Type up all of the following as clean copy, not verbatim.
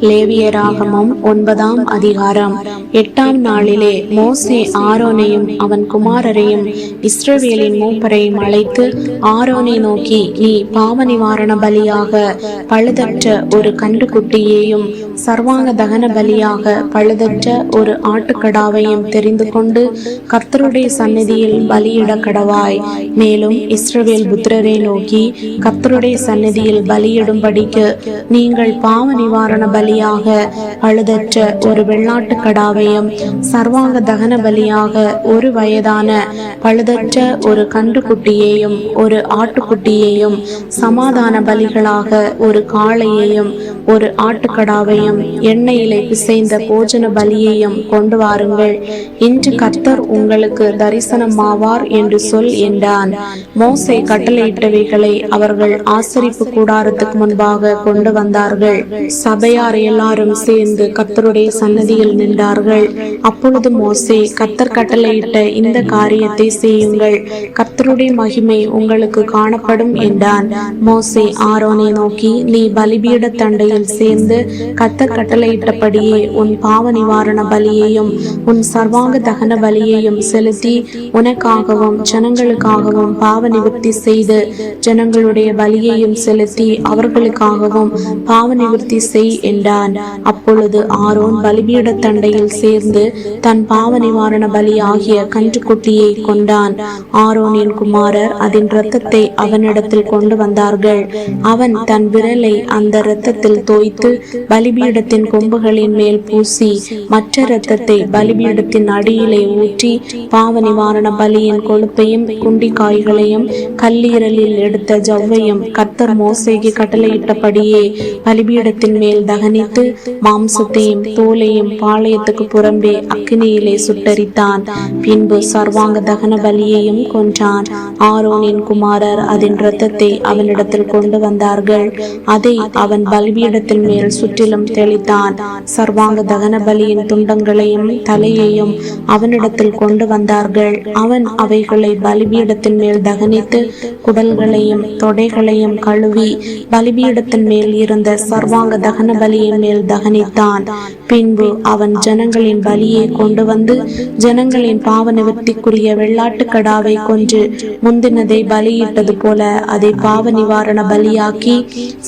லேவியராகமம் 9ஆம் அதிகாரம். 8ஆம் நாளிலே மோசே ஆரோனையும் அவன் குமாரரையும் இஸ்ரவேலின் மூப்பரையும் அழைத்து ஆரோனை நோக்கி, நீ பாவ நிவாரண பலியாக பழுதற்ற ஒரு கன்றுக்குட்டியையும் சர்வாங்க தகன பலியாக பழுதற்ற ஒரு ஆட்டுக்கடாவையும் தெரிந்து கொண்டு கர்த்தருடைய சந்நிதியில் பலியிட கடவாய். மேலும் இஸ்ரவேல் புத்திரரை நோக்கி, கர்த்தருடைய சந்நிதியில் பலியிடும்படிக்கு நீங்கள் பாவ நிவாரண பலியாக பழுதற்ற ஒரு வெள்ளாட்டு கடாவையும் சர்வாங்க தகன பலியாக ஒரு வயதான பழுதற்ற ஒரு கன்றுக்குட்டியையும் ஒரு ஆட்டுக்குட்டியையும் சமாதான பலிகளாக ஒரு காளையையும் ஒரு ஆட்டுக்கடாவையும் எண்ணெயிலே பிசைந்த போஜன பலியையும் கொண்டு வாருங்கள். இன்று கர்த்தர் உங்களுக்கு தரிசனமாவார் என்று சொல் என்றான். மோசே கட்டளையிட்டவைகளை அவர்கள் ஆசரிப்பு கூடாரத்துக்கு முன்பாக கொண்டு வந்தார்கள். சபையார் எல்லாரும் சேர்ந்து கர்த்தருடைய சன்னதியில் நின்றார்கள். அப்பொழுது மோசே, கர்த்தர் கட்டளையிட்ட இந்த காரியத்தை செய்யுங்கள், கர்த்தருடைய மகிமை உங்களுக்கு காணப்படும் என்றான். மோசே ஆரோனை நோக்கி, நீ பலிபீட தண்டையில் சேர்ந்து கர்த்தர் கட்டளையிட்டபடியே உன் பாவ நிவாரண பலியையும் உன் சர்வாங்க தகன பலியையும் செலுத்தி உனக்காகவும் ஜனங்களுக்காகவும் பாவ நிவர்த்தி செய்து ஜனங்களுடைய பலியையும் செலுத்தி அவர்களுக்காகவும் பாவ நிவர்த்தி செய் என்றான். அப்பொழுது ஆரோன் பலிபீட தண்டையில் சேர்ந்து தன் பாவ நிவாரண பலி ஆகிய கன்றுக்குட்டியை கொண்டான். ஆரோனின் குமாரர் அதன் இரத்தத்தை அவனிடத்தில் கொண்டு வந்தார்கள். அவன் தன் விரலை அந்த இரத்தத்தில் தோய்த்து பலிபீடத்தின் கொம்புகளின் மேல் பூசி மற்ற இரத்தத்தை பலிபீடத்தின் அடியிலே ஊற்றி பாவ நிவாரண பலியின் கொழுப்பையும் குண்டிக்காய்களையும் கல்லீரலில் எடுத்த ஜவ்வையும் கர்த்தர் மோசேக்கு கட்டளையிட்டபடியே பலிபீடத்தின் மேல் தகனித்து மாம்சத்தையும் தோலையும் பாளையத்துக்கு புறம்பே அக்கினியிலே சுட்டரித்தான். பின்பு சர்வாங்க தகன பலியையும் கொன்றான். ஆரோனின் குமாரர் அதன் இரத்தத்தை அவனிடத்தில் கொண்டு வந்தார்கள். அதை அவன் பலிபீடத்தின் மேல் சுற்றிலும் தெளித்தான். சர்வாங்க தகன பலியின் துண்டங்களையும் தலையையும் அவனிடத்தில் கொண்டு வந்தார்கள். அவன் அவைகளை பலிபீடத்தின் மேல் தகனித்து குடல்களையும் தொடைகளையும் கழுவி பலிபீடத்தின் மேல் இருந்த சர்வாங்க தகன பலியின் மேல் தகனித்தான். பின்பு அவன் ஜனங்களின் பலியை கொண்டு வந்து ஜனங்களின் பாவ நிவர்த்திக்குரிய வெள்ளாட்டு கடாவை கொன்று முந்தினதை பலியிட்டது போல அதை பாவ நிவாரண பலியாக்கி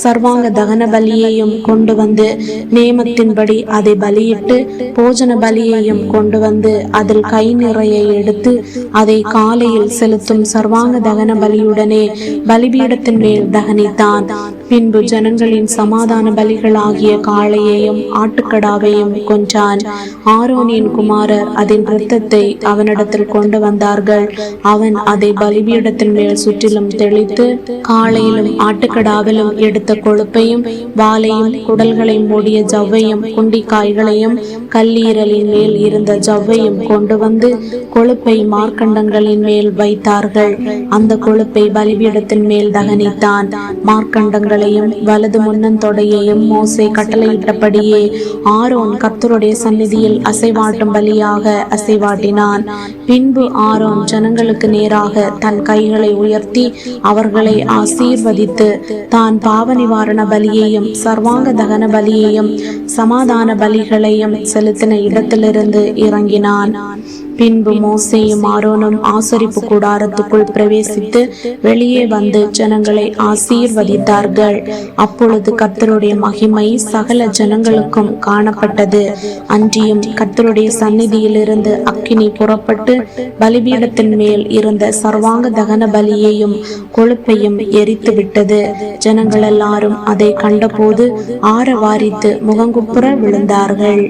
சர்வாங்க தகன பலியையும் கொண்டு வந்து நேமத்தின்படி அதை பலியிட்டு போஜன பலியையும் கொண்டு வந்து அதில் கை நிறைய எடுத்து அதை காலையில் செலுத்தும் சர்வாங்க தகன பலியுடனே பலிபீடத்தின் மேல் தகனித்தான். பின்பு ஜனங்களின் சமாதான பலிகள் ஆகிய காளையையும் ஆட்டுக்கடாவையும் கொன்றான். ஆரோனின் குமாரர் அதன் இரத்தத்தை அவனிடத்தில் கொண்டு வந்தார்கள். அவன் அதை பலிபீடத்தின் மேல் சுற்றிலும் தெளித்து காளையிலும் ஆட்டுக்கடாவிலும் எடுத்த கொழுப்பையும் வாலையும் குடல்களையும் மூடிய ஜவ்வையும் குண்டிக்காய்களையும் கல்லீரலின் மேல் இருந்த ஜவ்வையும் கொண்டு வந்து கொழுப்பை மார்க்கண்டங்களின் மேல் வைத்தார்கள். அந்த கொழுப்பை பலிபீடத்தின் மேல் தகனித்தான். மார்க்கண்டங்களையும் வலது முன்னந்தொடையையும் மோசே கட்டளையிட்டபடியே ஆரோன் கர்த்தருடைய சந்நிதியில் அசைவாட்டும் பலியாக அசைவாட்டினான். பின்பு ஆரோன் ஜனங்களுக்கு நேராக தன் கைகளை உயர்த்தி அவர்களை ஆசீர்வதித்து தான் பாவ நிவாரண பலியையும் சர்வாங்க தகன பலியையும் சமாதான பலிகளையும் செலுத்தின இடத்திலிருந்து இறங்கினான். பின்பு மோசேயும் ஆரோனும் ஆசரிப்பு கூடாரத்துக்குள் பிரவேசித்து வெளியே வந்து ஜனங்களை ஆசீர்வதித்தார்கள். அப்பொழுது கர்த்தருடைய மகிமை சகல ஜனங்களுக்கும் காணப்பட்டது. அன்றியும் கர்த்தருடைய சந்நிதியிலிருந்து அக்கினி புறப்பட்டு பலிபீடத்தின் மேல் இருந்த சர்வாங்க தகன பலியையும் கொழுப்பையும் எரித்து விட்டது. ஜனங்கள் எல்லாரும் அதை கண்டபோது ஆரவாரித்து முகங்குப்புற விழுந்தார்கள்.